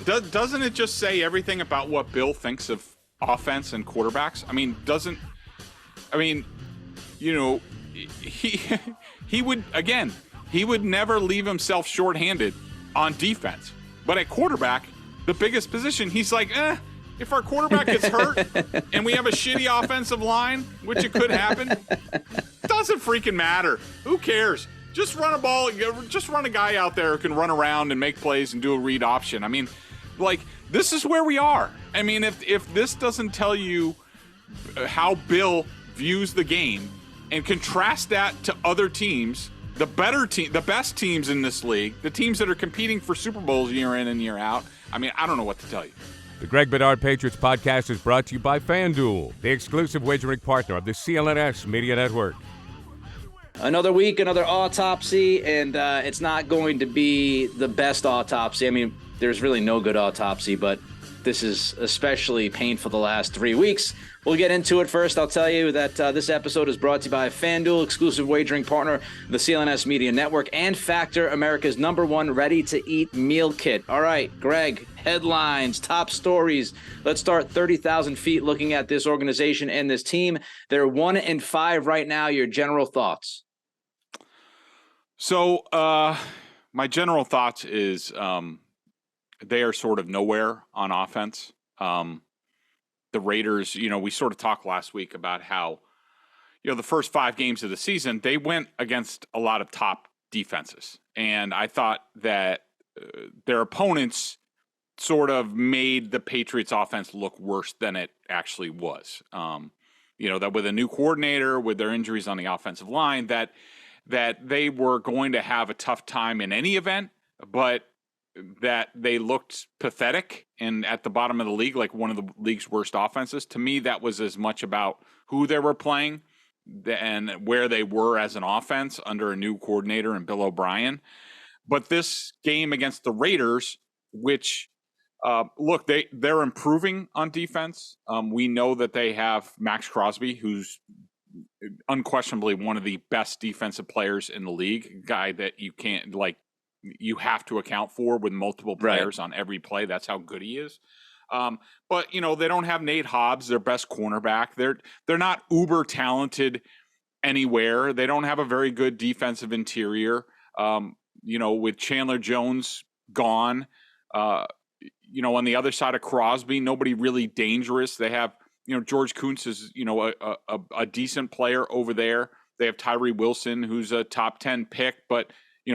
doesn't it just say everything about what Bill thinks of offense and quarterbacks? I mean, he would never leave himself shorthanded on defense. But at quarterback, the biggest position, he's like, if our quarterback gets hurt and we have a shitty offensive line, which it could happen, doesn't freaking matter. Who cares? Just run a ball. Just run a guy out there who can run around and make plays and do a read option. I mean, like, this is where we are. I mean, if this doesn't tell you how Bill views the game and contrast that to other teams, the best teams in this league, the teams that are competing for Super Bowls year in and year out, I mean, I don't know what to tell you. The Greg Bedard Patriots Podcast is brought to you by FanDuel, the exclusive wagering partner of the CLNS Media Network. Another week, another autopsy, and it's not going to be the best autopsy. I mean, there's really no good autopsy, but this is especially painful the last 3 weeks. We'll get into it. First, I'll tell you that this episode is brought to you by FanDuel, exclusive wagering partner, the CLNS Media Network, and Factor, America's #1 ready-to-eat meal kit. All right, Greg, headlines, top stories. Let's start 30,000 feet looking at this organization and this team. They're 1-5 right now. Your general thoughts? So my general thoughts is they are sort of nowhere on offense. The Raiders, we sort of talked last week about how, the first 5 games of the season, they went against a lot of top defenses. And I thought that their opponents sort of made the Patriots offense look worse than it actually was. That with a new coordinator, with their injuries on the offensive line, that they were going to have a tough time in any event, but that they looked pathetic and at the bottom of the league, like one of the league's worst offenses. To me, that was as much about who they were playing and where they were as an offense under a new coordinator and Bill O'Brien. But this game against the Raiders, which, look, they're improving on defense. We know that they have Max Crosby, who's unquestionably one of the best defensive players in the league, a guy that you have to account for with multiple players on every play. That's how good he is. But they don't have Nate Hobbs, their best cornerback. They're not uber talented anywhere. They don't have a very good defensive interior. With Chandler Jones gone, on the other side of Crosby, nobody really dangerous. They have, George Kuntz is, a decent player over there. They have Tyree Wilson, who's a top 10 pick, but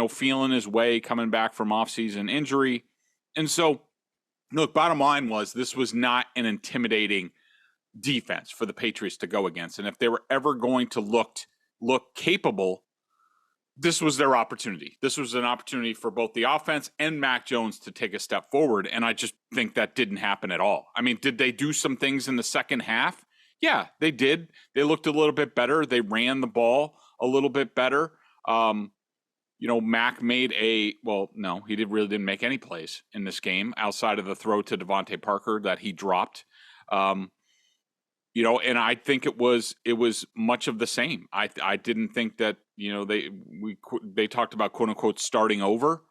feeling his way coming back from offseason injury. And so, look, bottom line was this was not an intimidating defense for the Patriots to go against. And if they were ever going to look capable, this was their opportunity. This was an opportunity for both the offense and Mac Jones to take a step forward. And I just think that didn't happen at all. I mean, did they do some things in the second half? Yeah, they did. They looked a little bit better. They ran the ball a little bit better. Mac made he really didn't make any plays in this game outside of the throw to Devontae Parker that he dropped. And I think it was much of the same. I didn't think that, they talked about quote unquote starting over.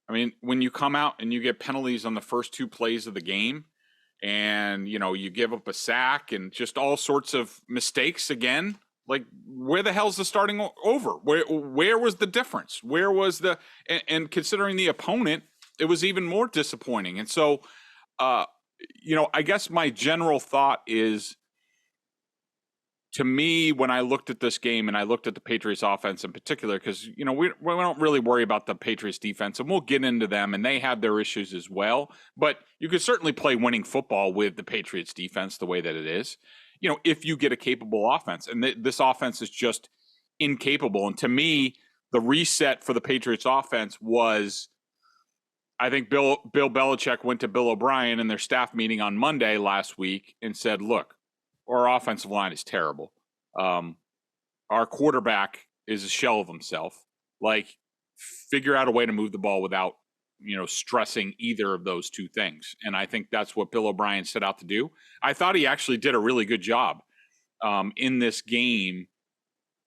I mean, when you come out and you get penalties on the first 2 plays of the game and, you give up a sack and just all sorts of mistakes again, like, where the hell's the starting over? Where was the difference? Where was and considering the opponent, it was even more disappointing. And so, I guess my general thought is, to me, when I looked at this game and I looked at the Patriots offense in particular, because, we don't really worry about the Patriots defense, and we'll get into them, and they have their issues as well. But you could certainly play winning football with the Patriots defense the way that it is. If you get a capable offense, and this offense is just incapable. And to me, the reset for the Patriots offense was, I think Bill Belichick went to Bill O'Brien in their staff meeting on Monday last week and said, look, our offensive line is terrible. Our quarterback is a shell of himself. Figure out a way to move the ball without, stressing either of those 2 things. And I think that's what Bill O'Brien set out to do. I thought he actually did a really good job in this game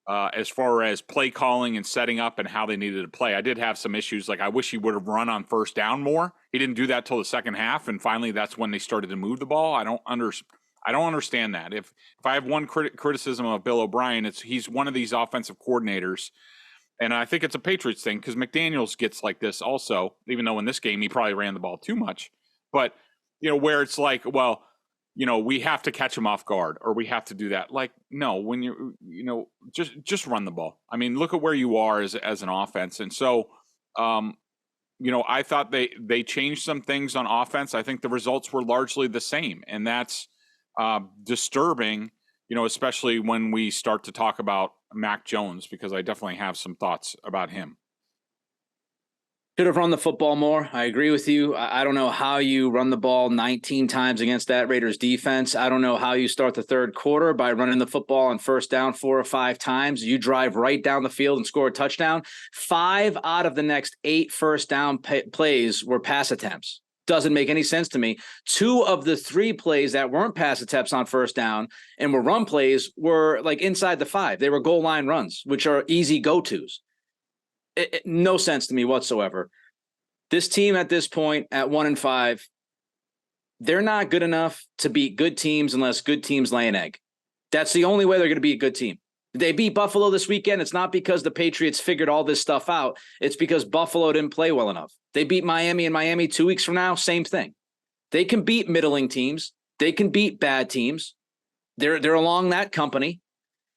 as far as play calling and setting up and how they needed to play. I did have some issues. Like, I wish he would have run on first down more. He didn't do that till the second half, and finally that's when they started to move the ball. I don't understand that. If I have one criticism of Bill O'Brien, it's he's one of these offensive coordinators, and I think it's a Patriots thing because McDaniels gets like this also, even though in this game he probably ran the ball too much. But, where it's like, well, we have to catch him off guard or we have to do that. Like, no, when just run the ball. I mean, look at where you are as an offense. And so, I thought they changed some things on offense. I think the results were largely the same, and that's disturbing, especially when we start to talk about Mac Jones, because I definitely have some thoughts about him. Should have run the football more. I agree with you. I don't know how you run the ball 19 times against that Raiders defense. I don't know how you start the third quarter by running the football on first down 4 or 5 times. You drive right down the field and score a touchdown. 5 out of the next 8 first down plays were pass attempts. Doesn't make any sense to me. 2 of the 3 plays that weren't pass attempts on first down and were run plays were like inside the 5. They were goal line runs, which are easy go-tos. No sense to me whatsoever. This team at this point at 1-5, they're not good enough to beat good teams unless good teams lay an egg. That's the only way they're going to be a good team. They beat Buffalo this weekend. It's not because the Patriots figured all this stuff out. It's because Buffalo didn't play well enough. They beat Miami, and Miami 2 weeks from now, same thing. They can beat middling teams. They can beat bad teams. They're along that company.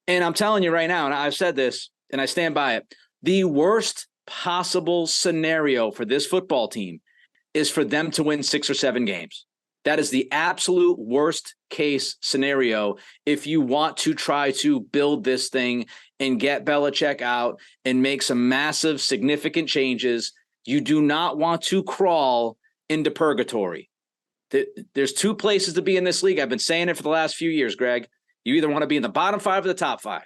And I'm telling you right now, and I've said this, and I stand by it, the worst possible scenario for this football team is for them to win 6 or 7 games. That is the absolute worst case scenario if you want to try to build this thing and get Belichick out and make some massive, significant changes. You do not want to crawl into purgatory. There's 2 places to be in this league. I've been saying it for the last few years, Greg. You either want to be in the bottom 5 or the top 5,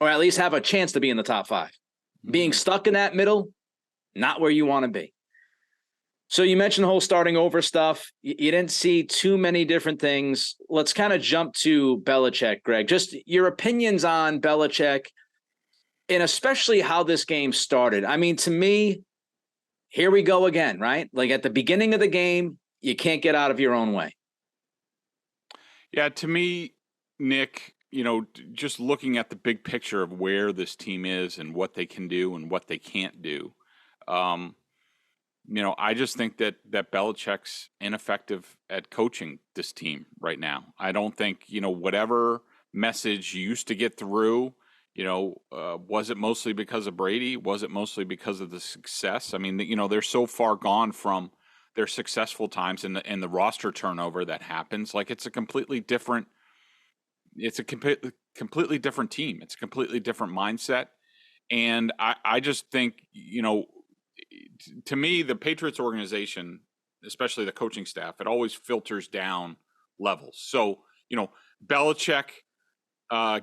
or at least have a chance to be in the top 5. Being stuck in that middle, not where you want to be. So you mentioned the whole starting over stuff. You didn't see too many different things. Let's kind of jump to Belichick, Greg. Just your opinions on Belichick and especially how this game started. I mean, to me, here we go again, right? Like at the beginning of the game, you can't get out of your own way. Yeah, to me, Nick, just looking at the big picture of where this team is and what they can do and what they can't do, I just think that Belichick's ineffective at coaching this team right now. I don't think, whatever message used to get through, was it mostly because of Brady? Was it mostly because of the success? I mean, they're so far gone from their successful times and the roster turnover that happens. Like, it's a completely different team. It's a completely different mindset. And I just think, to me, the Patriots organization, especially the coaching staff, it always filters down levels. So, Belichick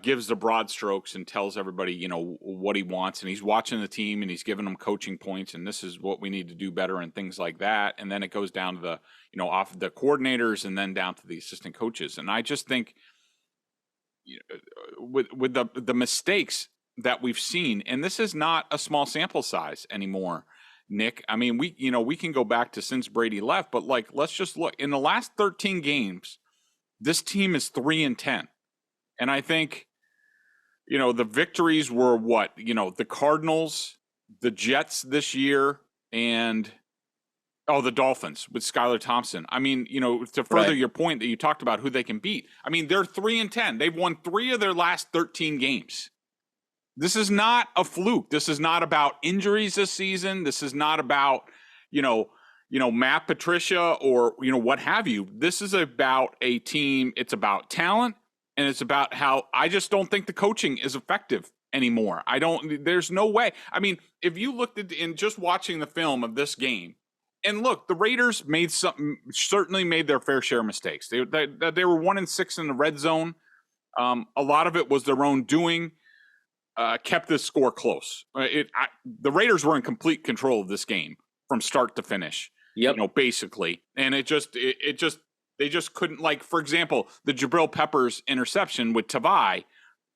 gives the broad strokes and tells everybody, what he wants. And he's watching the team and he's giving them coaching points. And this is what we need to do better and things like that. And then it goes down to the, off the coordinators and then down to the assistant coaches. And I just think, with the mistakes that we've seen, and this is not a small sample size anymore, Nick. I mean, we can go back to since Brady left, but let's just look in the last 13 games, this team is 3-10. And I think, the victories were what, the Cardinals, the Jets this year, and the Dolphins with Skylar Thompson. I mean, to further your point that you talked about who they can beat. I mean, they're 3-10. They've won 3 of their last 13 games. This is not a fluke. This is not about injuries this season. This is not about, Matt Patricia or, what have you. This is about a team. It's about talent, and it's about how I just don't think the coaching is effective anymore. There's no way. I mean, if you looked at in just watching the film of this game, and look, the Raiders certainly made their fair share of mistakes. They were 1-6 in the red zone. A lot of it was their own doing. Kept this score close. The Raiders were in complete control of this game from start to finish. Yep. Basically, and they just couldn't. Like, for example, the Jabril Peppers interception with Tavai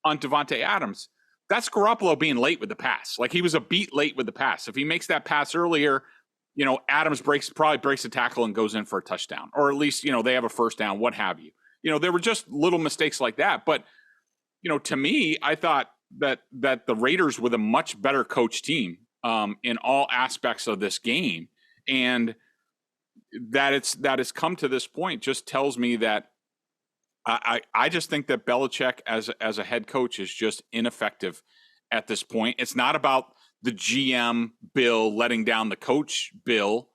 on Devontae Adams. that's Garoppolo being late with the pass. Like, he was a beat late with the pass. If he makes that pass earlier, Adams probably breaks a tackle and goes in for a touchdown, or at least, they have a first down, what have you. There were just little mistakes like that. But, to me, I thought that the Raiders were the much better coach team in all aspects of this game. And that it's come to this point just tells me that I just think that Belichick as a head coach is just ineffective at this point. It's not about the GM Bill letting down the coach Bill.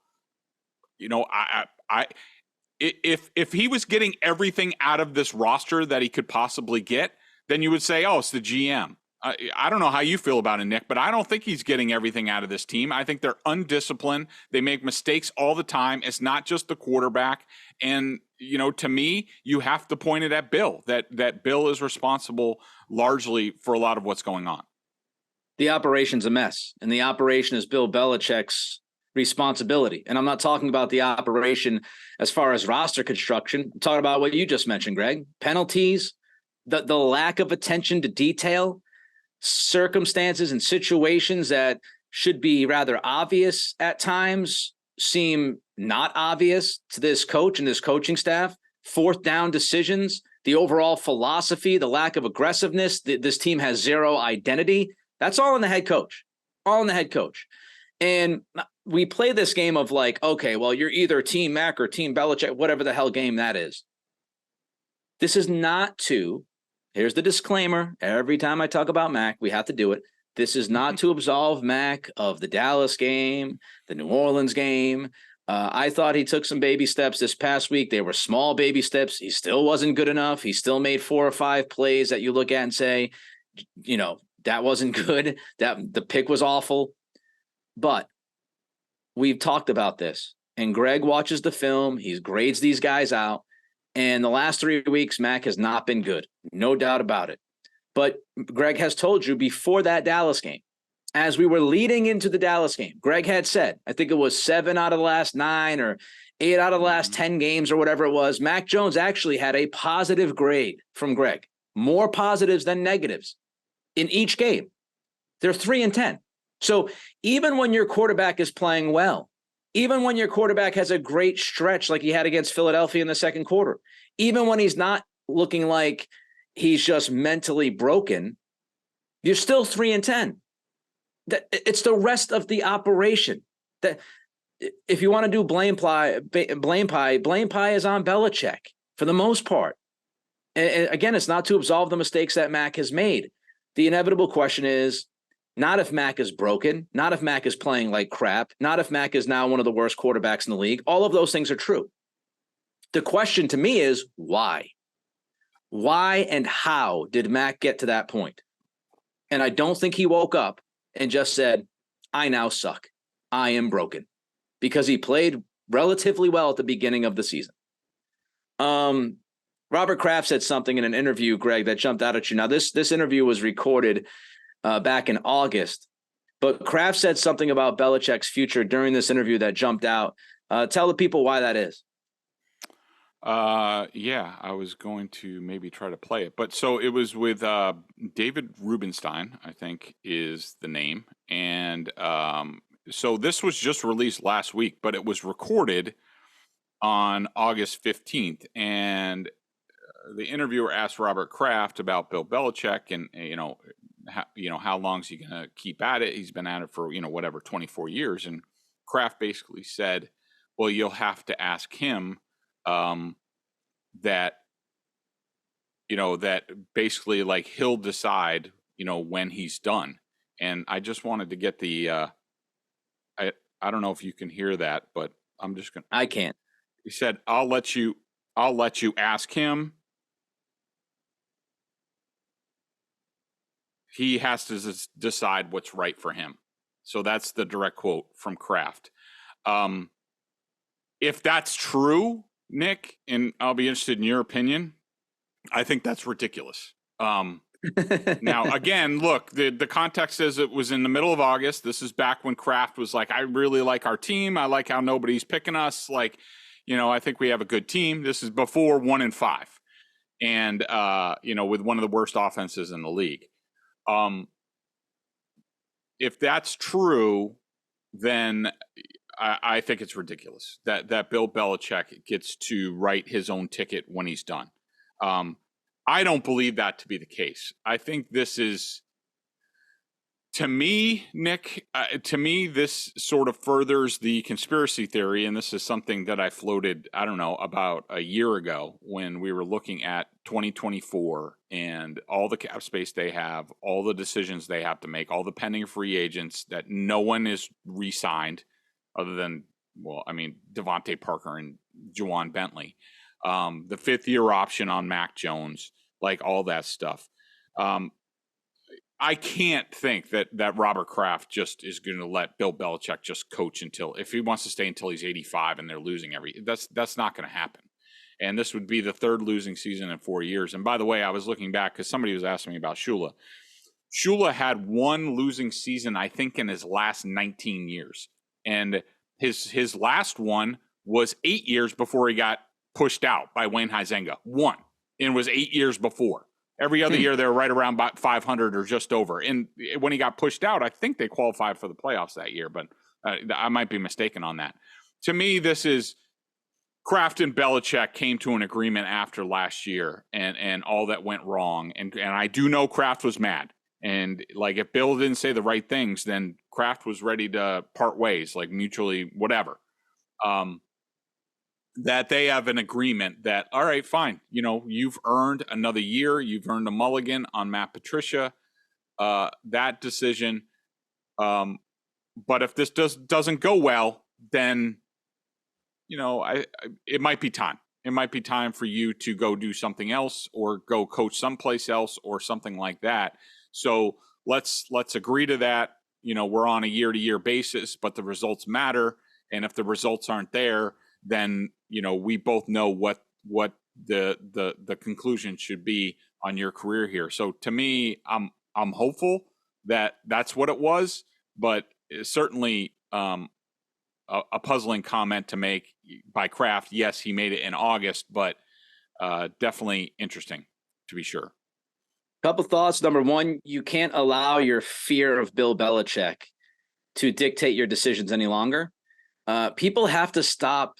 If he was getting everything out of this roster that he could possibly get, then you would say, oh, it's the GM. I don't know how you feel about it, Nick, but I don't think he's getting everything out of this team. I think they're undisciplined. They make mistakes all the time. It's not just the quarterback. And, to me, you have to point it at Bill, that Bill is responsible largely for a lot of what's going on. The operation's a mess, and the operation is Bill Belichick's responsibility. And I'm not talking about the operation as far as roster construction. I'm talking about what you just mentioned, Greg. Penalties, the lack of attention to detail, circumstances and situations that should be rather obvious at times seem not obvious to this coach and this coaching staff. Fourth down decisions, the overall philosophy, the lack of aggressiveness. This team has zero identity. That's all in the head coach, all in the head coach. And we play this game of like, okay, well, you're either Team Mac or Team Belichick, whatever the hell game that is. This is not to, here's the disclaimer. Every time I talk about Mac, we have to do it. This is not to absolve Mac of the Dallas game, the New Orleans game. I thought he took some baby steps this past week. They were small baby steps. He still wasn't good enough. He still made 4 or 5 plays that you look at and say, that wasn't good. That the pick was awful. But we've talked about this, and Greg watches the film. He grades these guys out. And the last 3 weeks, Mac has not been good. No doubt about it. But Greg has told you before that Dallas game, as we were leading into the Dallas game, Greg had said, I think it was 7 out of the last 9 or 8 out of the last 10 games or whatever it was, Mac Jones actually had a positive grade from Greg, more positives than negatives in each game. They're 3-10. So even when your quarterback is playing well, even when your quarterback has a great stretch like he had against Philadelphia in the second quarter, even when he's not looking like he's just mentally broken, you're still 3-10. It's the rest of the operation. That if you want to do blame pie is on Belichick for the most part. And again, it's not to absolve the mistakes that Mac has made. The inevitable question is not if Mac is broken, not if Mac is playing like crap, not if Mac is now one of the worst quarterbacks in the league. All of those things are true. The question to me is why? Why and how did Mac get to that point? And I don't think he woke up and just said, I now suck. I am broken. Because he played relatively well at the beginning of the season. Robert Kraft said something in an interview, Greg, that jumped out at you. Now, this interview was recorded back in August, but Kraft said something about Belichick's future during this interview that jumped out. Tell the people why that is. Yeah, I was going to maybe try to play it, but so it was with David Rubenstein, I think is the name, and so this was just released last week, but it was recorded on August 15th, and the interviewer asked Robert Kraft about Bill Belichick, and how long is he going to keep at it? He's been at it for 24 years, and Kraft basically said, "Well, you'll have to ask him." That basically like he'll decide, when he's done. And I just wanted to get the, I don't know if you can hear that, but I'm just going to, I can't. He said, I'll let you ask him. He has to decide what's right for him. So that's the direct quote from Kraft. If that's true, Nick, and I'll be interested in your opinion, I think that's ridiculous. Now, again, look, the context is it was in the middle of August. This is back when Kraft was like, I really like our team. I like how nobody's picking us. Like, I think we have a good team. This is before 1-5 and, with one of the worst offenses in the league. if that's true, then I think it's ridiculous that Bill Belichick gets to write his own ticket when he's done. I don't believe that to be the case. I think this is, to me, Nick, this sort of furthers the conspiracy theory. And this is something that I floated, I don't know, about a year ago when we were looking at 2024 and all the cap space they have, all the decisions they have to make, all the pending free agents that no one is re-signed other than, well, I mean, Devontae Parker and Juwan Bentley. The 5th-year option on Mac Jones, like all that stuff. I can't think that Robert Kraft just is going to let Bill Belichick just coach if he wants to stay until he's 85 and they're losing that's not going to happen. And this would be the 3rd losing season in 4 years. And by the way, I was looking back because somebody was asking me about Shula. Shula had 1 losing season, I think, in his last 19 years. And his last one was 8 years before he got pushed out by Wayne Huizenga. 1. And was 8 years before. Every other year, they were right around 500 or just over. And when he got pushed out, I think they qualified for the playoffs that year, but I might be mistaken on that. To me, this is Kraft and Belichick came to an agreement after last year and all that went wrong. And I do know Kraft was mad. And like if Bill didn't say the right things, then Kraft was ready to part ways, like mutually whatever. That they have an agreement that, all right, fine. You've earned another year. You've earned a mulligan on Matt Patricia. That decision. But if this doesn't go well, then, it might be time. It might be time for you to go do something else or go coach someplace else or something like that. So let's agree to that. We're on a year-to-year basis, but the results matter. And if the results aren't there, then we both know what the conclusion should be on your career here. So to me, I'm hopeful that that's what it was, but certainly a puzzling comment to make by Kraft. Yes, he made it in August, but definitely interesting to be sure. Couple thoughts. Number one, you can't allow your fear of Bill Belichick to dictate your decisions any longer. People have to stop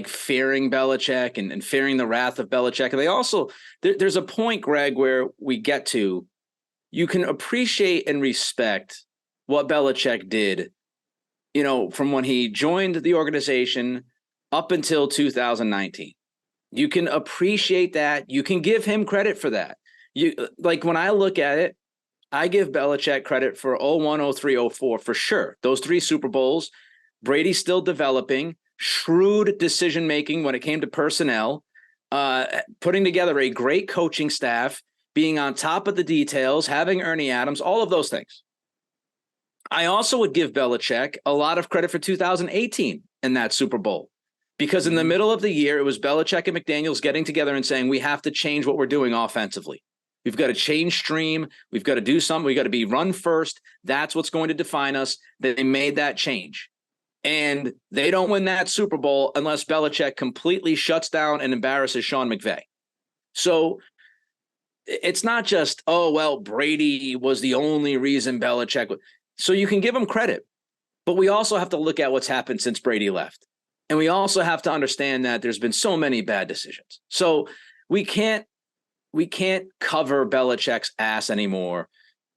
fearing Belichick and fearing the wrath of Belichick. And they also, there's a point, Greg, where we get to, you can appreciate and respect what Belichick did, from when he joined the organization up until 2019. You can appreciate that. You can give him credit for that. When I look at it, I give Belichick credit for 01, 03, 04 for sure. Those 3 Super Bowls, Brady's still developing. Shrewd decision-making when it came to personnel, putting together a great coaching staff, being on top of the details, having Ernie Adams, all of those things. I also would give Belichick a lot of credit for 2018 in that Super Bowl, because in the middle of the year, it was Belichick and McDaniels getting together and saying, we have to change what we're doing offensively. We've got to change stream. We've got to do something. We've got to be run first. That's what's going to define us. They made that change. And they don't win that Super Bowl unless Belichick completely shuts down and embarrasses Sean McVay. So it's not just, Brady was the only reason Belichick. So you can give him credit. But we also have to look at what's happened since Brady left. And we also have to understand that there's been so many bad decisions. So we can't cover Belichick's ass anymore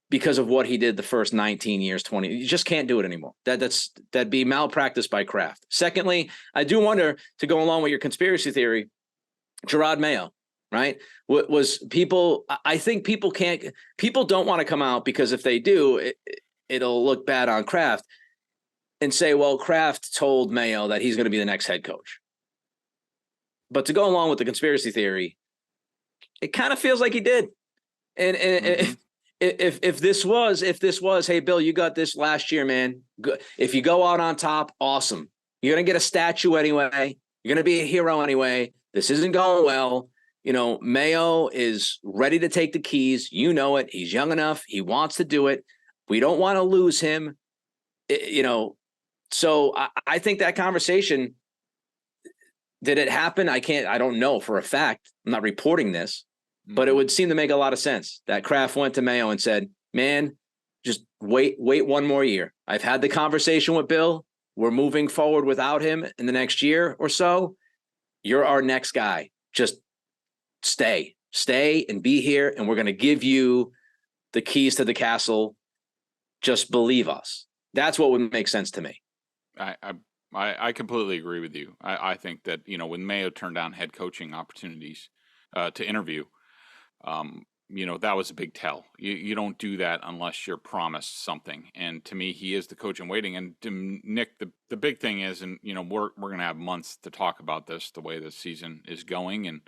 because of what he did the first 19 years, 20. You just can't do it anymore. That'd be malpractice by Kraft. Secondly, I do wonder, to go along with your conspiracy theory, Gerard Mayo, right? I think people don't want to come out, because if they do, it'll look bad on Kraft and say, well, Kraft told Mayo that he's going to be the next head coach. But to go along with the conspiracy theory, it kind of feels like he did. And if this was, hey, Bill, you got this last year, man. If you go out on top, awesome. You're going to get a statue anyway. You're going to be a hero anyway. This isn't going well. Mayo is ready to take the keys. It. He's young enough. He wants to do it. We don't want to lose him. So I think that conversation, did it happen? I don't know for a fact. I'm not reporting this. But it would seem to make a lot of sense that Kraft went to Mayo and said, man, just wait one more year. I've had the conversation with Bill. We're moving forward without him in the next year or so. You're our next guy. Just stay and be here. And we're going to give you the keys to the castle. Just believe us. That's what would make sense to me. I completely agree with you. I think that, when Mayo turned down head coaching opportunities to interview, that was a big tell. You don't do that unless you're promised something. And to me, he is the coach in waiting. And to Nick, the big thing is, and we're going to have months to talk about this, the way the season is going, and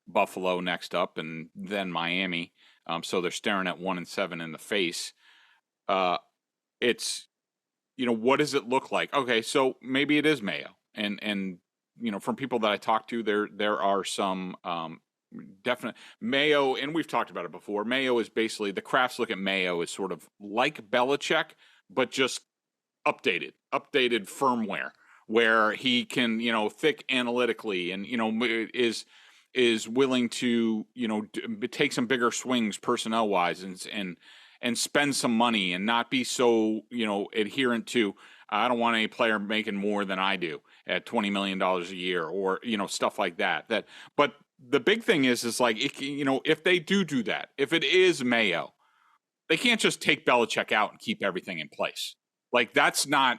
Buffalo next up, and then Miami. So they're staring at 1-7 in the face. It's, what does it look like? Okay, so maybe it is Mayo, and from people that I talked to, there are some definite Mayo, and we've talked about it before. Mayo is basically, the Crafts look at Mayo as sort of like Belichick, but just updated firmware, where he can, think analytically, and is willing to take some bigger swings personnel wise, and spend some money, and not be so adherent to, I don't want any player making more than I do at $20 million a year, or stuff like that. But the big thing is like, if they do that, if it is Mayo, they can't just take Belichick out and keep everything in place. Like, that's not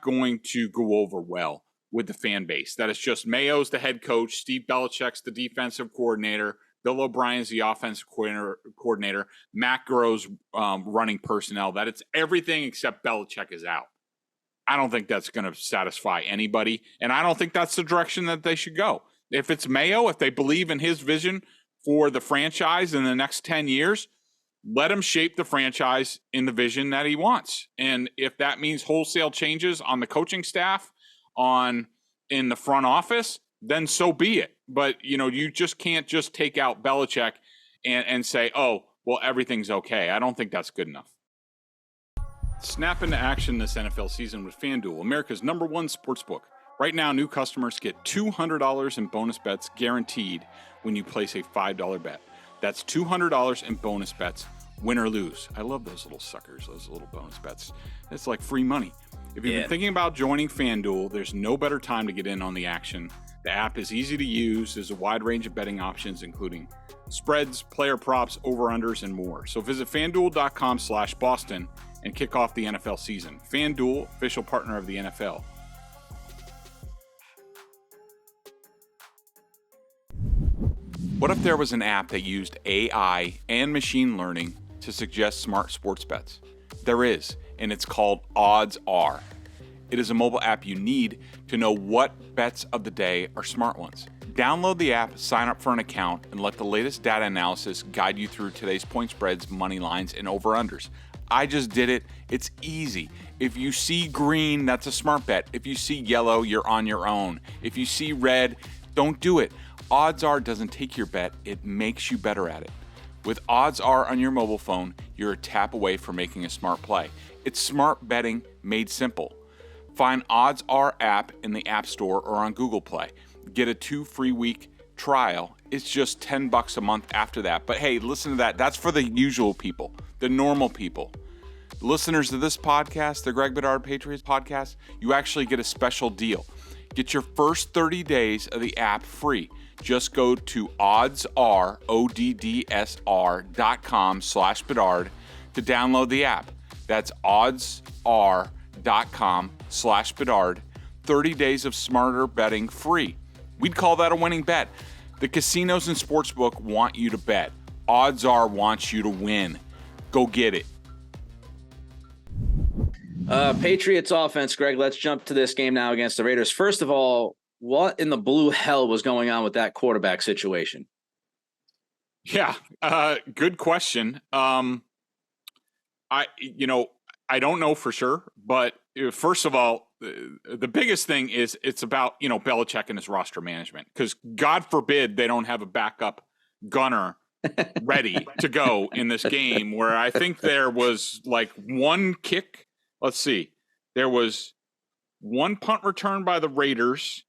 going to go over well with the fan base. That is just, Mayo's the head coach, Steve Belichick's the defensive coordinator, Bill O'Brien's the offensive coordinator, Matt Groh's running personnel. That it's everything except Belichick is out. I don't think that's going to satisfy anybody, and I don't think that's the direction that they should go. If it's Mayo, if they believe in his vision for the franchise in the next 10 years, let him shape the franchise in the vision that he wants. And if that means wholesale changes on the coaching staff, in the front office, then so be it. But, you just can't just take out Belichick and say, oh, well, everything's okay. I don't think that's good enough. Snap into action this NFL season with FanDuel, America's #1 sportsbook. Right now, new customers get $200 in bonus bets guaranteed when you place a $5 bet. That's $200 in bonus bets, win or lose. I love those little suckers, those little bonus bets. It's like free money. If you've been thinking about joining FanDuel, there's no better time to get in on the action. The app is easy to use. There's a wide range of betting options, including spreads, player props, over-unders, and more. So visit FanDuel.com/Boston and kick off the NFL season. FanDuel, official partner of the NFL. What if there was an app that used AI and machine learning to suggest smart sports bets? There is, and it's called Odds Are. It is a mobile app you need to know what bets of the day are smart ones. Download the app, sign up for an account, and let the latest data analysis guide you through today's point spreads, money lines, and over-unders. I just did it. It's easy. If you see green, that's a smart bet. If you see yellow, you're on your own. If you see red, don't do it. Odds Are doesn't take your bet, it makes you better at it. With Odds Are on your mobile phone, you're a tap away from making a smart play. It's smart betting made simple. Find Odds Are app in the App Store or on Google Play. Get a 2 free week trial. It's just $10 a month after that. But hey, listen to that. That's for the usual people, the normal people. Listeners to this podcast, the Greg Bedard Patriots Podcast, you actually get a special deal. Get your first 30 days of the app free. Just go to oddsr.com/Bedard to download the app. That's oddsr.com/Bedard. 30 days of smarter betting free. We'd call that a winning bet. The casinos and sportsbook want you to bet. Odds Are wants you to win. Go get it. Patriots offense, Greg, let's jump to this game now against the Raiders. First of all, what in the blue hell was going on with that quarterback situation? Yeah, good question. I don't know for sure, but first of all, the biggest thing is it's about, Belichick and his roster management, because God forbid they don't have a backup gunner ready to go in this game, where I think there was like one kick. Let's see. There was one punt return by the Raiders,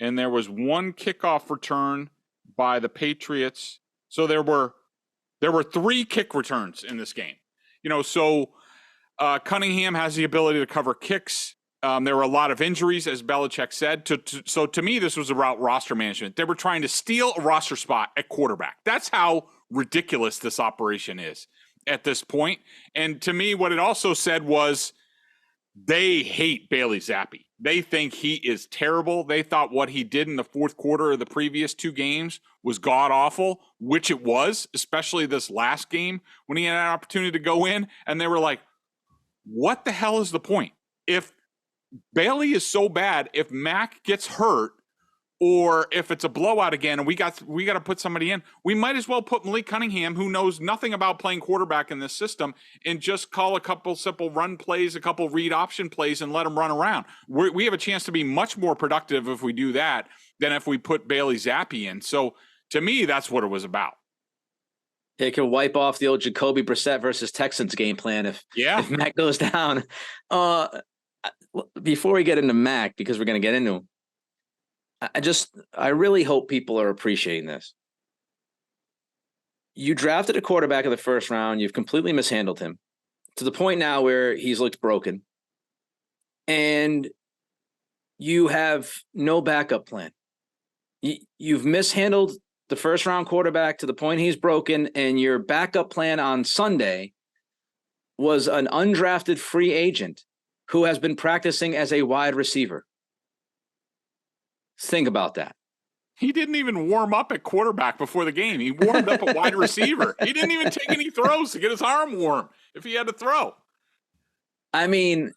and there was one kickoff return by the Patriots. So there were 3 kick returns in this game. So Cunningham has the ability to cover kicks. There were a lot of injuries, as Belichick said. So to me, this was about roster management. They were trying to steal a roster spot at quarterback. That's how ridiculous this operation is at this point. And to me, what it also said was they hate Bailey Zappi. They think he is terrible. They thought what he did in the fourth quarter of the previous 2 games was god-awful, which it was, especially this last game when he had an opportunity to go in. And they were like, what the hell is the point? If Bailey is so bad, if Mac gets hurt or if it's a blowout again and we got to put somebody in, we might as well put Malik Cunningham, who knows nothing about playing quarterback in this system, and just call a couple simple run plays, a couple read option plays, and let him run around. We have a chance to be much more productive if we do that than if we put Bailey Zappi in. So to me, that's what it was about. It can wipe off the old Jacoby Brissett versus Texans game plan if Mac goes down. Before we get into Mac, because we're going to get into him, I really hope people are appreciating this. You drafted a quarterback in the first round. You've completely mishandled him to the point now where he's looked broken. And you have no backup plan. You've mishandled the first round quarterback to the point he's broken. And your backup plan on Sunday was an undrafted free agent who has been practicing as a wide receiver. Think about that. He didn't even warm up at quarterback before the game. He warmed up at wide receiver. He didn't even take any throws to get his arm warm if he had to throw. I mean,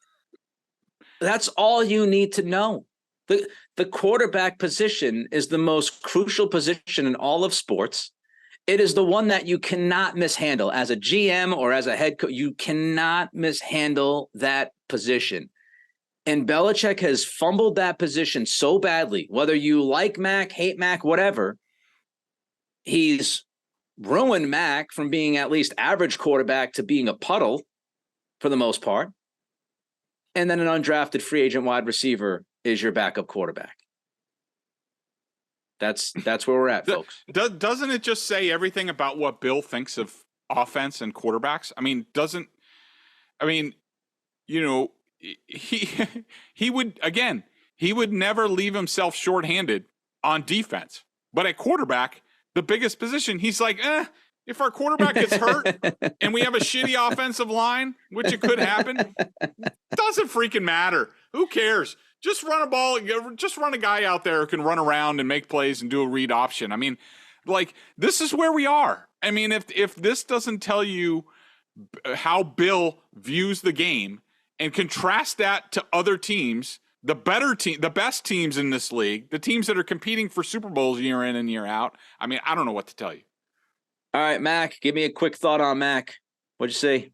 that's all you need to know. The quarterback position is the most crucial position in all of sports. It is the one that you cannot mishandle as a GM or as a head coach. You cannot mishandle that position. And Belichick has fumbled that position so badly, whether you like Mac, hate Mac, whatever. He's ruined Mac from being at least average quarterback to being a puddle for the most part. And then an undrafted free agent wide receiver is your backup quarterback. That's where we're at, folks. Doesn't it just say everything about what Bill thinks of offense and quarterbacks? He would never leave himself shorthanded on defense. But at quarterback, the biggest position, he's like, if our quarterback gets hurt and we have a shitty offensive line, which it could happen, doesn't freaking matter. Who cares? Just run a ball. Just run a guy out there who can run around and make plays and do a read option. I mean, like, this is where we are. I mean, if this doesn't tell you how Bill views the game and contrast that to other teams, the best teams in this league, the teams that are competing for Super Bowls year in and year out, I mean, I don't know what to tell you. All right, Mac, give me a quick thought on Mac. What'd you say?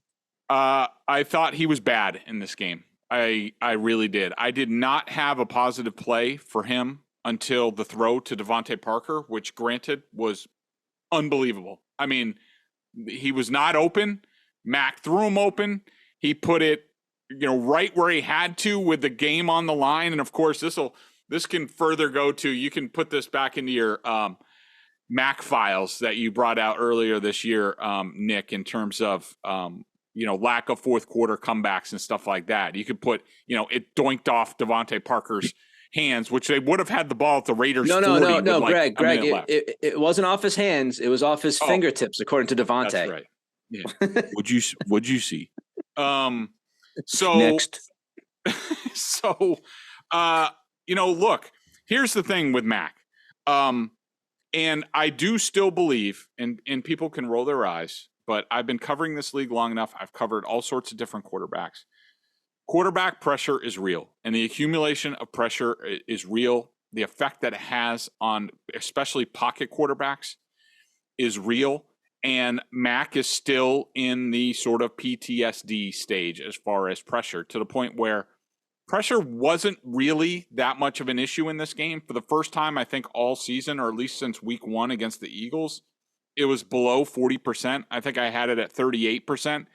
I thought he was bad in this game. I really did. I did not have a positive play for him until the throw to Devontae Parker, which granted was unbelievable. I mean, he was not open. Mac threw him open. He put it, right where he had to with the game on the line. And of course, this can further go to, you can put this back into your Mac files that you brought out earlier this year, Nick, in terms of, lack of fourth quarter comebacks and stuff like that. You could put, it doinked off Devontae Parker's hands, which they would have had the ball at the Raiders. No, Greg, it wasn't off his hands. It was off his fingertips, according to Devontae. That's right. Yeah. What'd you see? So next. Look, here's the thing with Mac. And I do still believe, and people can roll their eyes, but I've been covering this league long enough. I've covered all sorts of different quarterbacks. Quarterback pressure is real, and the accumulation of pressure is real. The effect that it has on especially pocket quarterbacks is real. And Mac is still in the sort of PTSD stage as far as pressure, to the point where pressure wasn't really that much of an issue in this game. For the first time, I think, all season, or at least since week 1 against the Eagles, it was below 40%. I think I had it at 38%,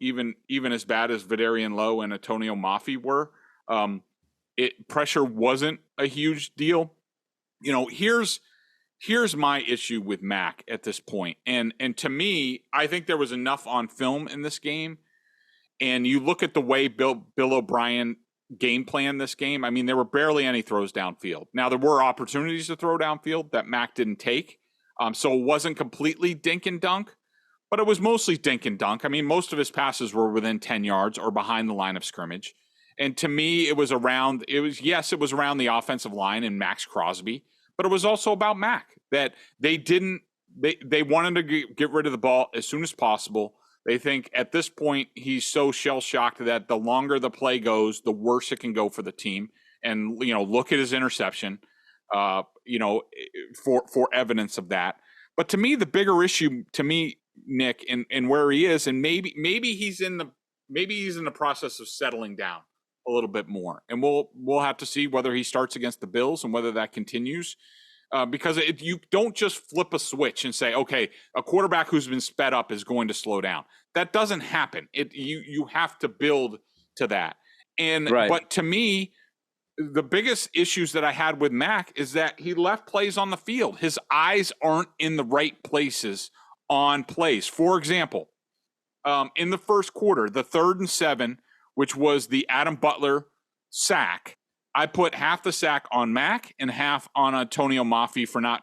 even as bad as Vidarian Lowe and Antonio Mafi were. Pressure wasn't a huge deal. Here's here's my issue with Mac at this point. And to me, I think there was enough on film in this game. And you look at the way Bill O'Brien game plan this game. I mean, there were barely any throws downfield. Now, there were opportunities to throw downfield that Mac didn't take. So it wasn't completely dink and dunk, but it was mostly dink and dunk. I mean, most of his passes were within 10 yards or behind the line of scrimmage. And to me, it was around the offensive line and Max Crosby, but it was also about Mac, that they wanted to get rid of the ball as soon as possible. They think at this point he's so shell-shocked that the longer the play goes, the worse it can go for the team. And, look at his interception, for evidence of that. But to me, the bigger issue Nick, and where he is, and maybe he's in the process of settling down a little bit more. And we'll have to see whether he starts against the Bills and whether that continues. Because you don't just flip a switch and say, okay, a quarterback who's been sped up is going to slow down. That doesn't happen. You have to build to that. And right. But to me, the biggest issues that I had with Mac is that he left plays on the field. His eyes aren't in the right places on plays. For example, in the first quarter, the 3rd and 7, which was the Adam Butler sack, I put half the sack on Mac and half on Antonio Mafi for not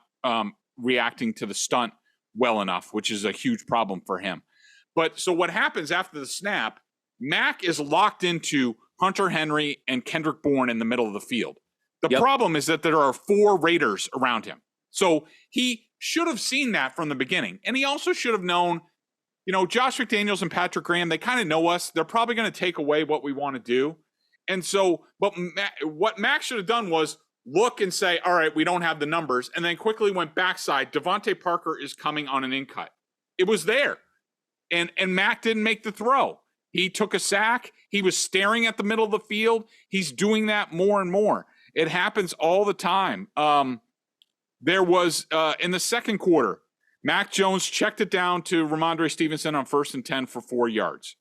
reacting to the stunt well enough, which is a huge problem for him. But so what happens after the snap, Mac is locked into Hunter Henry and Kendrick Bourne in the middle of the field. The problem is that there are 4 Raiders around him. So he should have seen that from the beginning. And he also should have known, Josh McDaniels and Patrick Graham, they kind of know us. They're probably going to take away what we want to do. And so, but what Max should have done was look and say, all right, we don't have the numbers, and then quickly went backside. Devontae Parker is coming on an in-cut. It was there. And Mac didn't make the throw. He took a sack. He was staring at the middle of the field. He's doing that more and more. It happens all the time. There was, in the second quarter, Mac Jones checked it down to Ramondre Stevenson on 1st and 10 for 4 yards.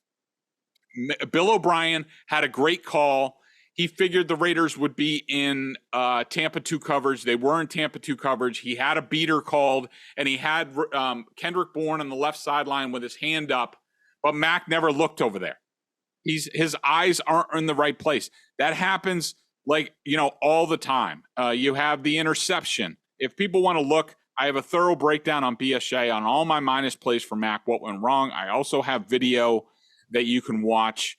Bill O'Brien had a great call. He figured the Raiders would be in Tampa 2 coverage. They were in Tampa 2 coverage. He had a beater called, and he had Kendrick Bourne on the left sideline with his hand up, but Mac never looked over there. His eyes aren't in the right place. That happens all the time. You have the interception. If people want to look, I have a thorough breakdown on BSJ on all my minus plays for Mac, what went wrong. I also have video that you can watch.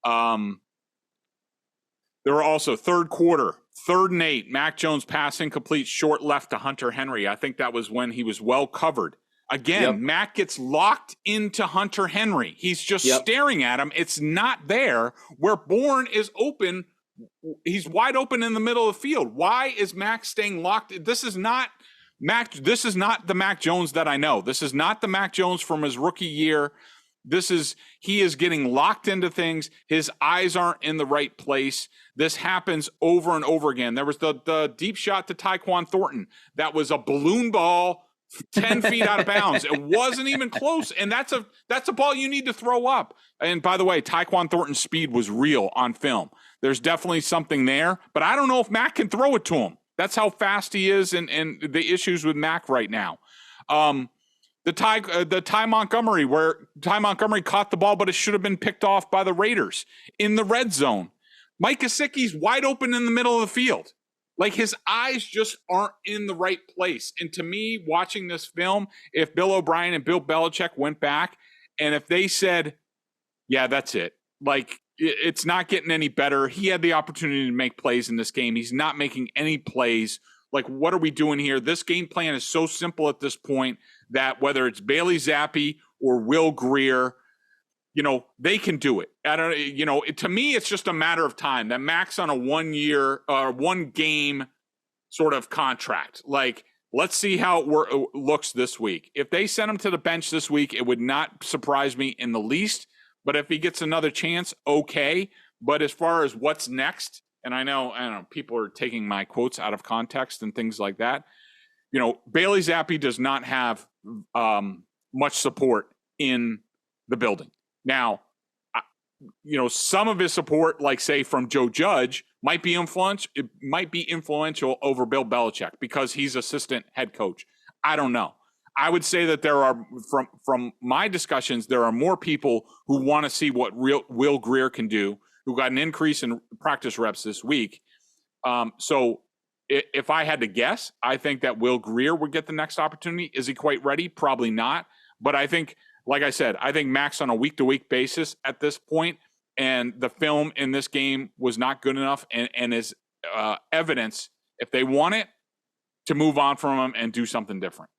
There were also third quarter, 3rd and 8, Mac Jones pass incomplete, short left to Hunter Henry. I think that was when he was well covered. Again, Mac gets locked into Hunter Henry. He's just staring at him. It's not there where Bourne is open. He's wide open in the middle of the field. Why is Mac staying locked? This is not Mac. This is not the Mac Jones that I know. This is not the Mac Jones from his rookie year. He is getting locked into things. His eyes aren't in the right place. This happens over and over again. There was the deep shot to Tyquan Thornton. That was a balloon ball 10 feet out of bounds. It wasn't even close. And that's a ball you need to throw up. And by the way, Tyquan Thornton's speed was real on film. There's definitely something there, but I don't know if Mac can throw it to him. That's how fast he is and the issues with Mac right now. The Ty Montgomery, where Ty Montgomery caught the ball, but it should have been picked off by the Raiders in the red zone. Mike Gesicki's wide open in the middle of the field. His eyes just aren't in the right place. And to me, watching this film, if Bill O'Brien and Bill Belichick went back and if they said, yeah, that's it. It's not getting any better. He had the opportunity to make plays in this game. He's not making any plays. What are we doing here? This game plan is so simple at this point that whether it's Bailey Zappi or Will Grier, they can do it. To me, it's just a matter of time that Mac's on a 1 game sort of contract. Let's see how it looks this week. If they send him to the bench this week, it would not surprise me in the least. But if he gets another chance, okay. But as far as what's next, and I know people are taking my quotes out of context and things like that. Bailey Zappi does not have much support in the building. Now, some of his support, like say from Joe Judge, might be influential over Bill Belichick because he's assistant head coach. I don't know. I would say that there are, from my discussions, there are more people who want to see what Will Grier can do, who got an increase in practice reps this week. So if I had to guess, I think that Will Grier would get the next opportunity. Is he quite ready? Probably not. But I think, like I said, I think Mac's on a week-to-week basis at this point, and the film in this game was not good enough and is evidence, if they want it, to move on from him and do something different.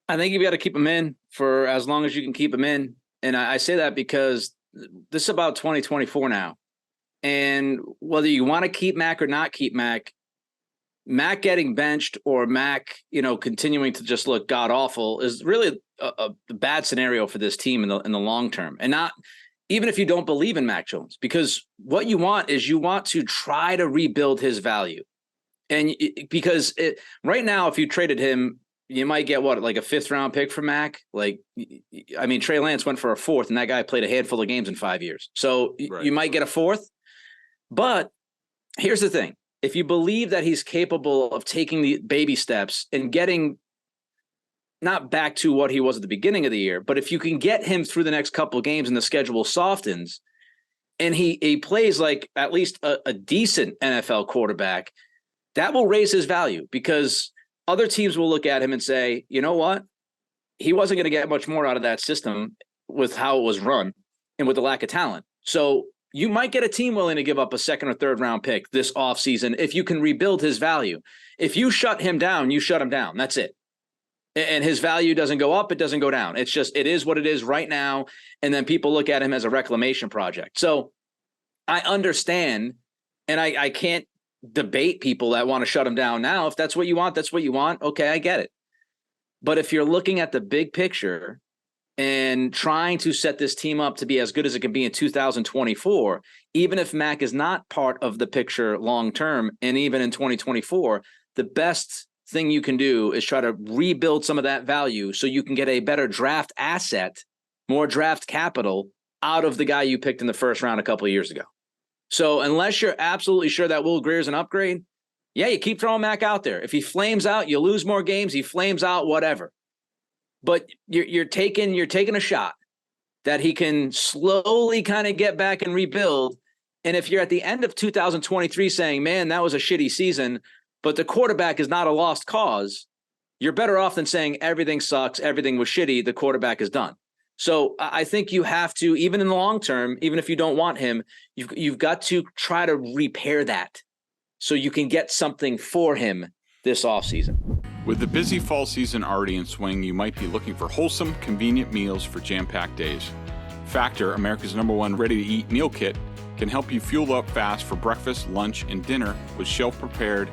I think you've got to keep him in for as long as you can keep him in. And I say that because this is about 2024 now. And whether you want to keep Mac or not keep Mac getting benched or Mac, continuing to just look god awful is really a bad scenario for this team in the long term. And not even if you don't believe in Mac Jones, because what you want is you want to try to rebuild his value. And because right now, if you traded him, you might get like a 5th round pick for Mac. Trey Lance went for a 4th, and that guy played a handful of games in 5 years. So you might get a 4th. But here's the thing. If you believe that he's capable of taking the baby steps and getting not back to what he was at the beginning of the year, but if you can get him through the next couple of games and the schedule softens and he plays like at least a decent NFL quarterback, that will raise his value because other teams will look at him and say, you know what? He wasn't going to get much more out of that system with how it was run and with the lack of talent. So you might get a team willing to give up a 2nd or 3rd round pick this offseason if you can rebuild his value. If you shut him down, you shut him down. That's it. And his value doesn't go up. It doesn't go down. It's just, it is what it is right now. And then people look at him as a reclamation project. So I understand, and I can't debate people that want to shut him down now. If that's what you want, that's what you want. Okay, I get it. But if you're looking at the big picture and trying to set this team up to be as good as it can be in 2024, even if Mac is not part of the picture long-term, and even in 2024, the best thing you can do is try to rebuild some of that value so you can get a better draft asset, more draft capital out of the guy you picked in the 1st round a couple of years ago. So unless you're absolutely sure that Will Grier is an upgrade, yeah, you keep throwing Mac out there. If he flames out, you lose more games. He flames out, whatever. But you're taking a shot that he can slowly kind of get back and rebuild. And if you're at the end of 2023 saying, man, that was a shitty season, but the quarterback is not a lost cause, you're better off than saying everything sucks, everything was shitty, the quarterback is done. So I think you have to, even in the long term, even if you don't want him, you've got to try to repair that so you can get something for him this offseason. With the busy fall season already in swing, you might be looking for wholesome, convenient meals for jam-packed days. Factor, America's #1 ready-to-eat meal kit, can help you fuel up fast for breakfast, lunch, and dinner with shelf-prepared,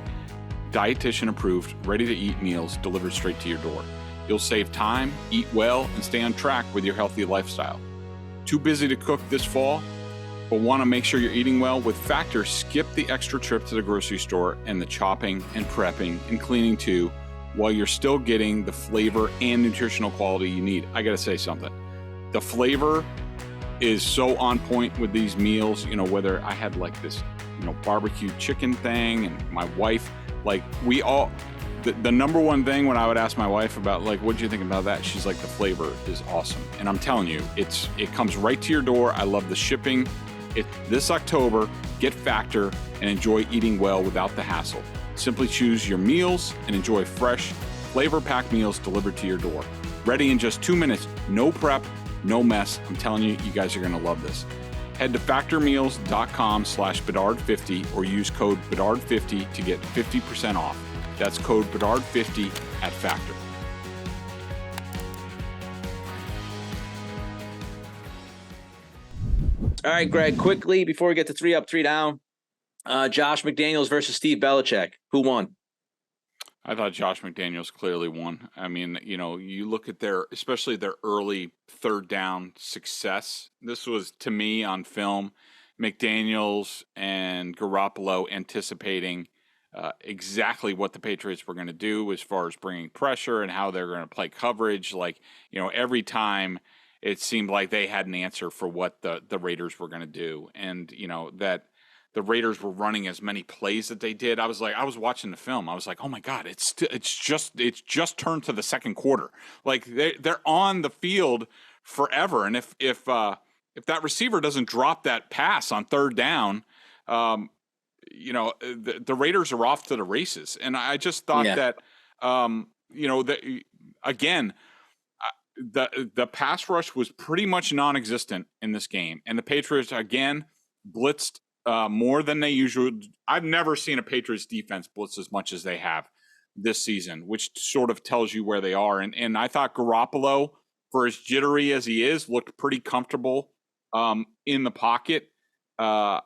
dietitian-approved, ready-to-eat meals delivered straight to your door. You'll save time, eat well, and stay on track with your healthy lifestyle. Too busy to cook this fall, but want to make sure you're eating well? With Factor, skip the extra trip to the grocery store and the chopping and prepping and cleaning too, while you're still getting the flavor and nutritional quality you need. I got to say something. The flavor is so on point with these meals, whether I had like this, barbecue chicken thing, and my wife, like we all, the number one thing when I would ask my wife about like, what do you think about that? She's like, the flavor is awesome. And I'm telling you, it comes right to your door. I love the shipping. This October, get Factor and enjoy eating well without the hassle. Simply choose your meals and enjoy fresh, flavor-packed meals delivered to your door. Ready in just 2 minutes. No prep, no mess. I'm telling you, you guys are going to love this. Head to factormeals.com/Bedard50 or use code Bedard50 to get 50% off. That's code Bedard50 at Factor. All right, Greg, quickly, before we get to 3 up, 3 down, Josh McDaniels versus Steve Belichick. Who won? I thought Josh McDaniels clearly won. I mean, you look at especially their early 3rd down success. This was, to me, on film, McDaniels and Garoppolo anticipating exactly what the Patriots were going to do as far as bringing pressure and how they're going to play coverage. Like, every time it seemed like they had an answer for what the Raiders were going to do. And, that the Raiders were running as many plays that they did. I was watching the film. I was like, oh my God, it's just turned to the second quarter. Like they're on the field forever. And if that receiver doesn't drop that pass on third down, the Raiders are off to the races. And I just thought that, again, the pass rush was pretty much non-existent in this game. And the Patriots, again, blitzed more than they usually. I've never seen a Patriots defense blitz as much as they have this season, which sort of tells you where they are. And I thought Garoppolo, for as jittery as he is, looked pretty comfortable in the pocket. They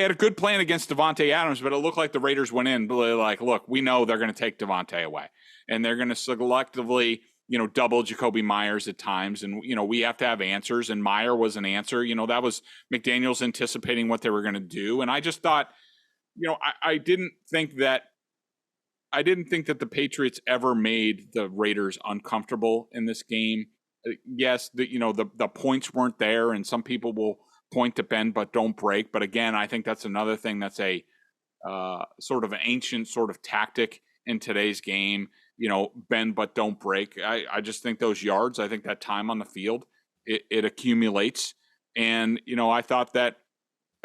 had a good plan against Devontae Adams, but it looked like the Raiders went in like, look, we know they're going to take Devontae away, and they're going to selectively, double Jacoby Myers at times. And, we have to have answers, and Meyer was an answer. That was McDaniels anticipating what they were going to do. And I just thought, I didn't think that the Patriots ever made the Raiders uncomfortable in this game. Yes, the points weren't there, and some people will point to bend but don't break. But again, I think that's another thing that's a sort of an ancient sort of tactic in today's game. Bend but don't break. I just think those yards, I think that time on the field, it accumulates. And, I thought that,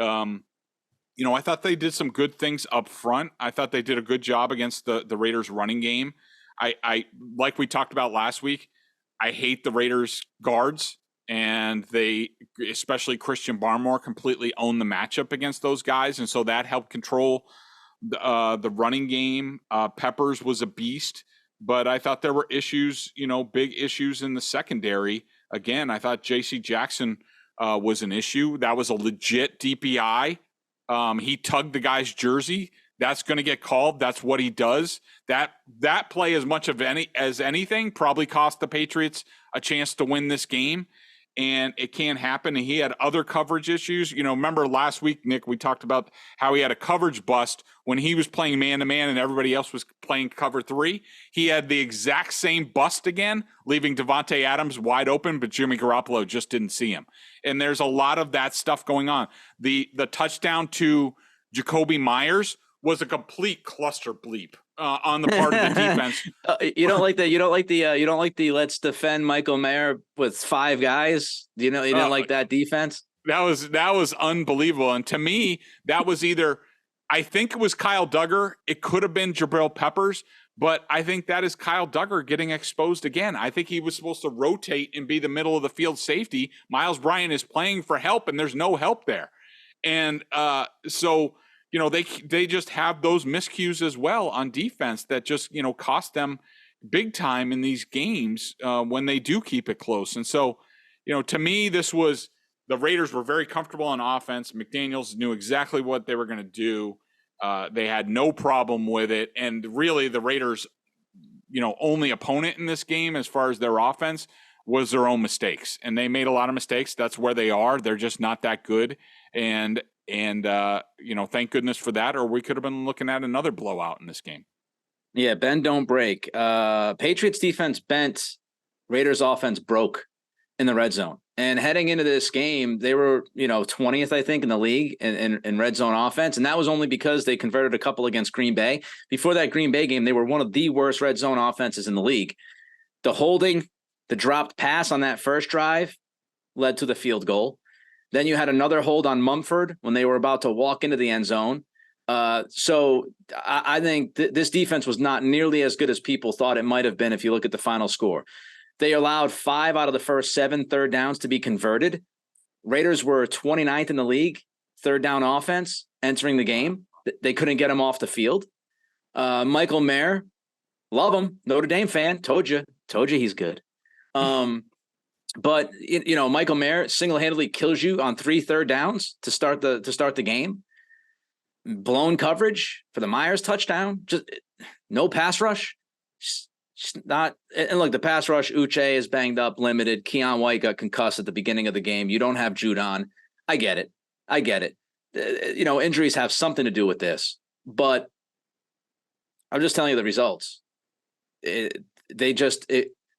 I thought they did some good things up front. I thought they did a good job against the Raiders running game. I like we talked about last week, I hate the Raiders guards, and they, especially Christian Barmore, completely own the matchup against those guys. And so that helped control the running game. Peppers was a beast, but I thought there were issues, big issues in the secondary. Again, I thought J.C. Jackson was an issue. That was a legit DPI. He tugged the guy's jersey. That's going to get called. That's what he does. That play, as much as anything, probably cost the Patriots a chance to win this game. And it can't happen. And he had other coverage issues. Remember last week, Nick, we talked about how he had a coverage bust when he was playing man-to-man and everybody else was playing cover 3. He had the exact same bust again, leaving Devontae Adams wide open, but Jimmy Garoppolo just didn't see him. And there's a lot of that stuff going on. The touchdown to Jacoby Myers was a complete cluster bleep on the part of the defense. You don't like the let's defend Michael Mayer with 5 guys. You didn't like that defense. That was unbelievable. And to me, that was either, I think it was Kyle Duggar. It could have been Jabril Peppers, but I think that is Kyle Duggar getting exposed again. I think he was supposed to rotate and be the middle of the field safety. Miles Bryant is playing for help, and there's no help there. And so they just have those miscues as well on defense that just, cost them big time in these games when they do keep it close. And so, to me, the Raiders were very comfortable on offense. McDaniels knew exactly what they were going to do. They had no problem with it. And really the Raiders, only opponent in this game as far as their offense was their own mistakes. And they made a lot of mistakes. That's where they are. They're just not that good. And thank goodness for that, or we could have been looking at another blowout in this game. Yeah, bend, don't break. Patriots defense bent, Raiders offense broke in the red zone. And heading into this game, they were, 20th, I think, in the league in red zone offense. And that was only because they converted a couple against Green Bay. Before that Green Bay game, they were one of the worst red zone offenses in the league. The holding, the dropped pass on that first drive led to the field goal. Then you had another hold on Mumford when they were about to walk into the end zone. So I think this defense was not nearly as good as people thought it might have been if you look at the final score. They allowed 5 out of the first 7 third downs to be converted. Raiders were 29th in the league, third down offense entering the game. They couldn't get him off the field. Michael Mayer, love him, Notre Dame fan. Told you he's good. But Michael Mayer single-handedly kills you on 3 third downs to start the game. Blown coverage for the Myers touchdown. Just no pass rush. Just not. And look, the pass rush. Uche is banged up, limited. Keon White got concussed at the beginning of the game. You don't have Judon. I get it. Injuries have something to do with this, but I'm just telling you the results.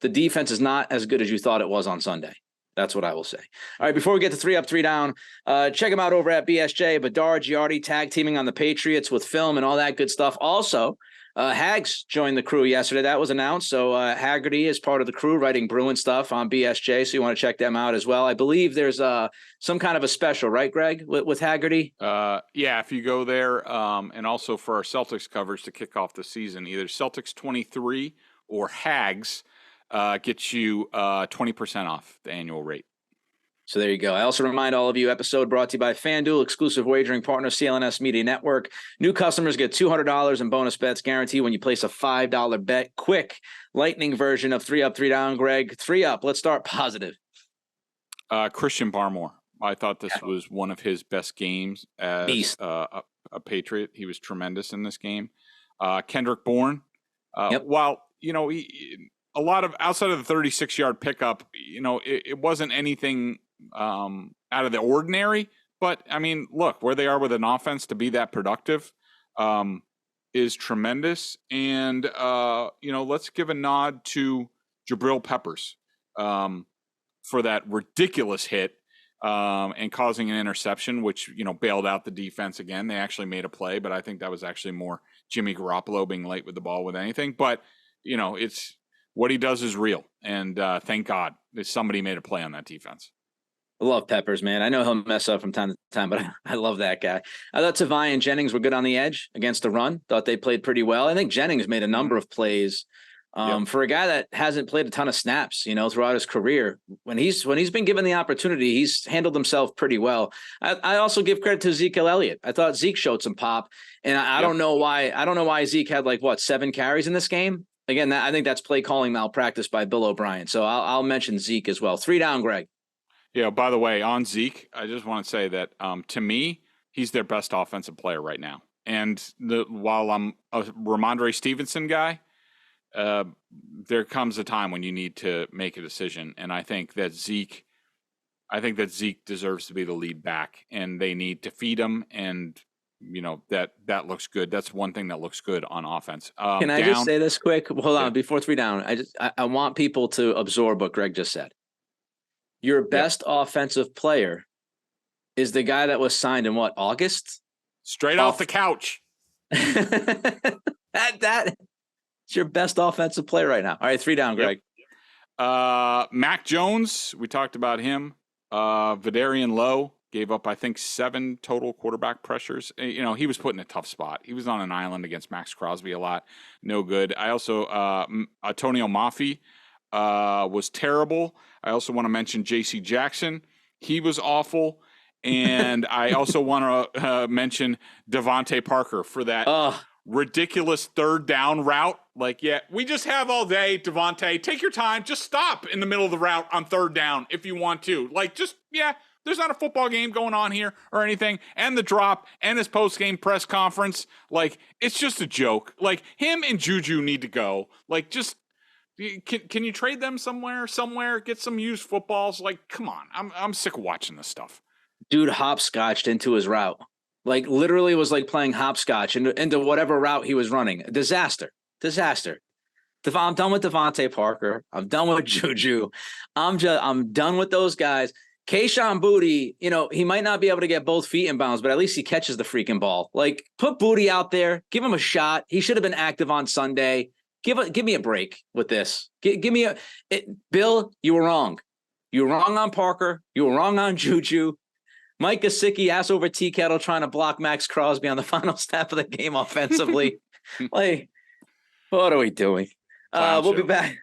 the defense is not as good as you thought it was on Sunday. That's what I will say. All right, before we get to 3 Up, 3 Down, check them out over at BSJ. Bedard, Giardi tag teaming on the Patriots with film and all that good stuff. Also, Hags joined the crew yesterday. That was announced. So Haggerty is part of the crew writing Bruin stuff on BSJ. So you want to check them out as well. I believe there's some kind of a special, right, Greg, with Haggerty? Yeah, if you go there, and also for our Celtics coverage to kick off the season, either Celtics 23 or Hags gets you 20% off the annual rate. So there you go. I also remind all of you, episode brought to you by FanDuel, exclusive wagering partner, CLNS Media Network. New customers get $200 in bonus bets guaranteed when you place a $5 bet. Quick, lightning version of 3 Up, 3 Down, Greg. 3 Up. Let's start positive. Christian Barmore. I thought this was one of his best games as a Patriot. He was tremendous in this game. Kendrick Bourne. While, a lot of outside of the 36-yard pickup, it wasn't anything out of the ordinary. But, I mean, look, where they are with an offense to be that productive is tremendous. And, let's give a nod to Jabril Peppers for that ridiculous hit and causing an interception, which, bailed out the defense again. They actually made a play, but I think that was actually more Jimmy Garoppolo being late with the ball with anything. But, it's what he does is real. And thank God that somebody made a play on that defense. I love Peppers, man. I know he'll mess up from time to time, but I love that guy. I thought Tavai and Jennings were good on the edge against the run. Thought they played pretty well. I think Jennings made a number of plays for a guy that hasn't played a ton of snaps, throughout his career. When he's been given the opportunity, he's handled himself pretty well. I also give credit to Ezekiel Elliott. I thought Zeke showed some pop, and I don't know why. I don't know why Zeke had 7 carries in this game. Again, I think that's play calling malpractice by Bill O'Brien. So I'll mention Zeke as well. 3 down, Greg. Yeah, by the way, on Zeke, I just want to say that to me, he's their best offensive player right now. And while I'm a Ramondre Stevenson guy, there comes a time when you need to make a decision. And I think that Zeke deserves to be the lead back, and they need to feed him. And that looks good. That's one thing that looks good on offense. Can I just say this quick? Hold on, before 3 down. I want people to absorb what Greg just said. Your best offensive player is the guy that was signed in August? Straight off the couch. That's your best offensive player right now. All right, 3 down, Greg. Mac Jones, we talked about him. Vidarian Lowe gave up, I think, 7 total quarterback pressures. He was put in a tough spot. He was on an island against Max Crosby a lot. No good. I also, Antonio Mafi was terrible. I also want to mention J.C. Jackson. He was awful. And I also want to mention Devontae Parker for that ridiculous 3rd down route. We just have all day, Devontae. Take your time. Just stop in the middle of the route on 3rd down if you want to. There's not a football game going on here or anything. And the drop and his post-game press conference, it's just a joke. Him and Juju need to go. Can you trade them somewhere, get some used footballs? Come on. I'm sick of watching this stuff. Dude hopscotched into his route. Literally was playing hopscotch into whatever route he was running. Disaster. I'm done with Devontae Parker. I'm done with Juju. I'm done with those guys. Kayshon Boutte, he might not be able to get both feet in bounds, but at least he catches the freaking ball. Put Boutte out there, give him a shot. He should have been active on Sunday. Give me a break with this. Give me Bill, you were wrong. You were wrong on Parker. You were wrong on Juju. Mike Gesicki, ass over tea kettle, trying to block Max Crosby on the final snap of the game offensively. What are we doing? We'll be back.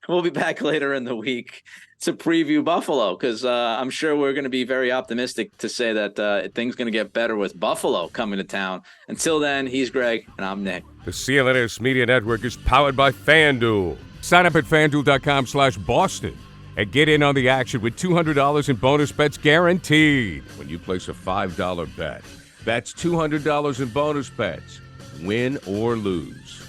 We'll be back later in the week to preview Buffalo, because I'm sure we're going to be very optimistic to say that things going to get better with Buffalo coming to town. Until then, he's Greg and I'm Nick. The CLNS Media Network is powered by FanDuel. Sign up at FanDuel.com/Boston and get in on the action with $200 in bonus bets guaranteed when you place a $5 bet. That's $200 in bonus bets, win or lose.